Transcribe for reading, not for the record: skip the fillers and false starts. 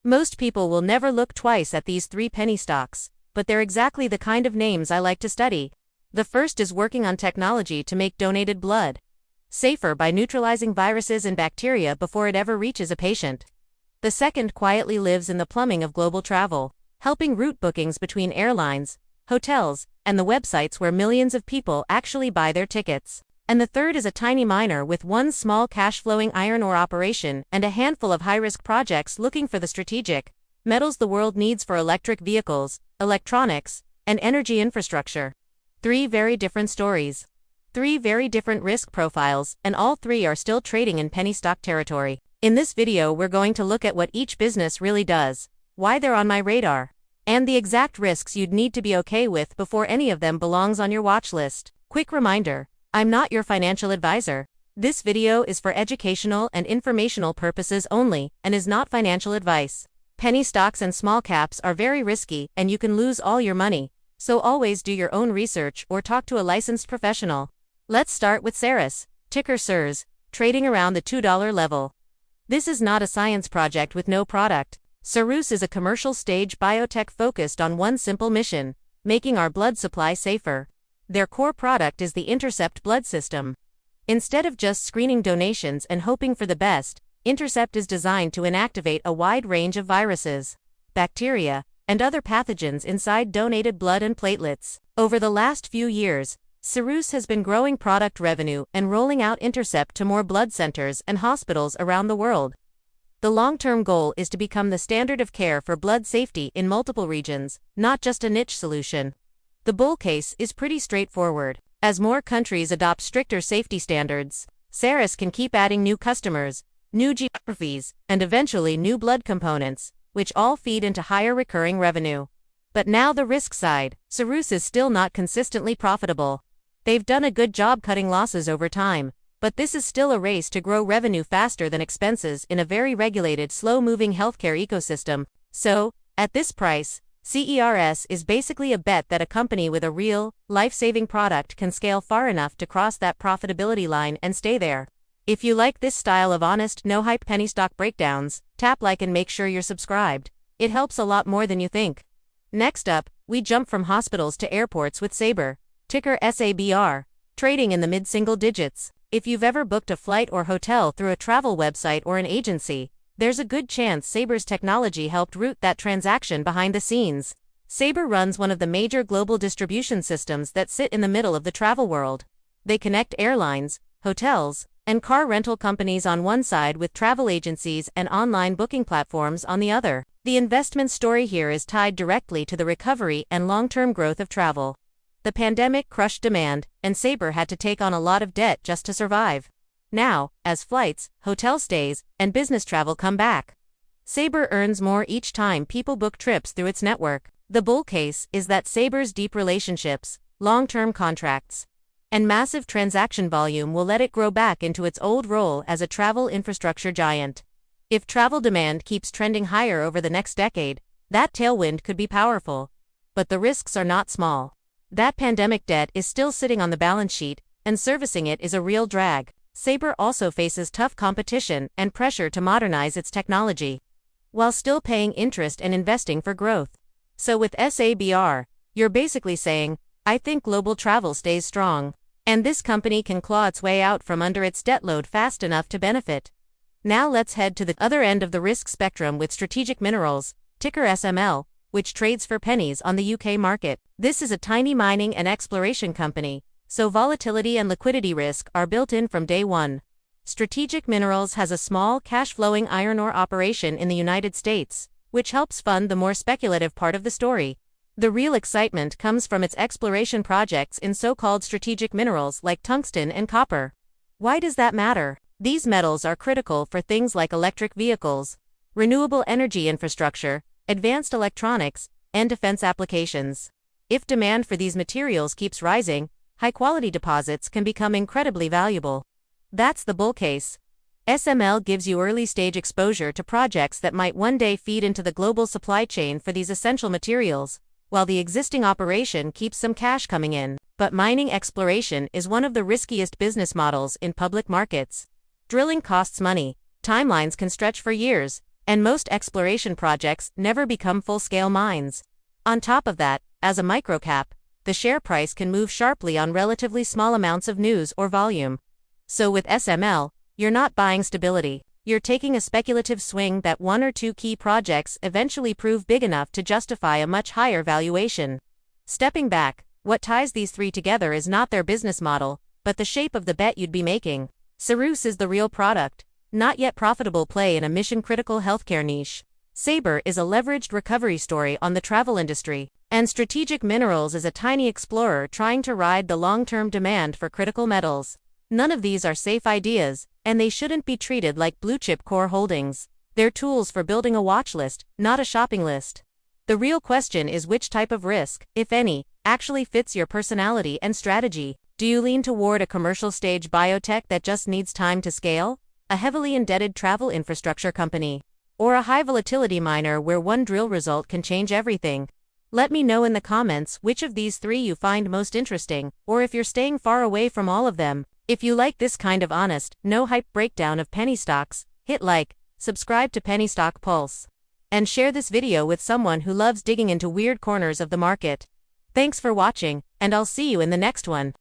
Most people will never look twice at these 3 penny stocks, but they're exactly the kind of names I like to study. The first is working on technology to make donated blood safer by neutralizing viruses and bacteria before it ever reaches a patient. The second quietly lives in the plumbing of global travel, helping route bookings between airlines, hotels, and the websites where millions of people actually buy their tickets. And the third is a tiny miner with one small cash-flowing iron ore operation and a handful of high-risk projects looking for the strategic metals the world needs for electric vehicles, electronics, and energy infrastructure. 3 very different stories. 3 very different risk profiles, and all 3 are still trading in penny stock territory. In this video we're going to look at what each business really does, why they're on my radar, and the exact risks you'd need to be okay with before any of them belongs on your watch list. Quick reminder, I'm not your financial advisor. This video is for educational and informational purposes only, and is not financial advice. Penny stocks and small caps are very risky, and you can lose all your money, so always do your own research or talk to a licensed professional. Let's start with Cerus, ticker CERS, trading around the $2 level. This is not a science project with no product. Cerus is a commercial stage biotech focused on one simple mission: making our blood supply safer. Their core product is the Intercept blood system. Instead of just screening donations and hoping for the best, Intercept is designed to inactivate a wide range of viruses, bacteria, and other pathogens inside donated blood and platelets. Over the last few years, Cerus has been growing product revenue and rolling out Intercept to more blood centers and hospitals around the world. The long-term goal is to become the standard of care for blood safety in multiple regions, not just a niche solution. The bull case is pretty straightforward. As more countries adopt stricter safety standards, Cerus can keep adding new customers, new geographies, and eventually new blood components, which all feed into higher recurring revenue. But now the risk side. Cerus is still not consistently profitable. They've done a good job cutting losses over time, but this is still a race to grow revenue faster than expenses in a very regulated, slow-moving healthcare ecosystem. So, at this price, CERS is basically a bet that a company with a real, life-saving product can scale far enough to cross that profitability line and stay there. If you like this style of honest, no-hype penny stock breakdowns, tap like and make sure you're subscribed. It helps a lot more than you think. Next up, we jump from hospitals to airports with Sabre, ticker SABR, trading in the mid-single digits. If you've ever booked a flight or hotel through a travel website or an agency, there's a good chance Sabre's technology helped route that transaction behind the scenes. Sabre runs one of the major global distribution systems that sit in the middle of the travel world. They connect airlines, hotels, and car rental companies on one side with travel agencies and online booking platforms on the other. The investment story here is tied directly to the recovery and long-term growth of travel. The pandemic crushed demand, and Sabre had to take on a lot of debt just to survive. Now, as flights, hotel stays, and business travel come back, Sabre earns more each time people book trips through its network. The bull case is that Sabre's deep relationships, long-term contracts, and massive transaction volume will let it grow back into its old role as a travel infrastructure giant. If travel demand keeps trending higher over the next decade, that tailwind could be powerful. But the risks are not small. That pandemic debt is still sitting on the balance sheet, and servicing it is a real drag. Sabre also faces tough competition and pressure to modernize its technology, while still paying interest and investing for growth. So with SABR, you're basically saying, I think global travel stays strong, and this company can claw its way out from under its debt load fast enough to benefit. Now let's head to the other end of the risk spectrum with Strategic Minerals, ticker SML, which trades for pennies on the UK market. This is a tiny mining and exploration company, so volatility and liquidity risk are built in from day one. Strategic Minerals has a small, cash-flowing iron ore operation in the United States, which helps fund the more speculative part of the story. The real excitement comes from its exploration projects in so-called strategic minerals like tungsten and copper. Why does that matter? These metals are critical for things like electric vehicles, renewable energy infrastructure, advanced electronics, and defense applications. If demand for these materials keeps rising, high-quality deposits can become incredibly valuable. That's the bull case. SML gives you early-stage exposure to projects that might one day feed into the global supply chain for these essential materials, while the existing operation keeps some cash coming in. But mining exploration is one of the riskiest business models in public markets. Drilling costs money, timelines can stretch for years, and most exploration projects never become full-scale mines. On top of that, as a microcap, the share price can move sharply on relatively small amounts of news or volume. So with SML, you're not buying stability. You're taking a speculative swing that one or two key projects eventually prove big enough to justify a much higher valuation. Stepping back, what ties these three together is not their business model, but the shape of the bet you'd be making. Cerus is the real product, not yet profitable play in a mission-critical healthcare niche. Sabre is a leveraged recovery story on the travel industry, and Strategic Minerals is a tiny explorer trying to ride the long-term demand for critical metals. None of these are safe ideas, and they shouldn't be treated like blue-chip core holdings. They're tools for building a watch list, not a shopping list. The real question is which type of risk, if any, actually fits your personality and strategy. Do you lean toward a commercial-stage biotech that just needs time to scale, a heavily indebted travel infrastructure company, or a high-volatility miner where one drill result can change everything? Let me know in the comments which of these three you find most interesting, or if you're staying far away from all of them. If you like this kind of honest, no-hype breakdown of penny stocks, hit like, subscribe to Penny Stock Pulse, and share this video with someone who loves digging into weird corners of the market. Thanks for watching, and I'll see you in the next one.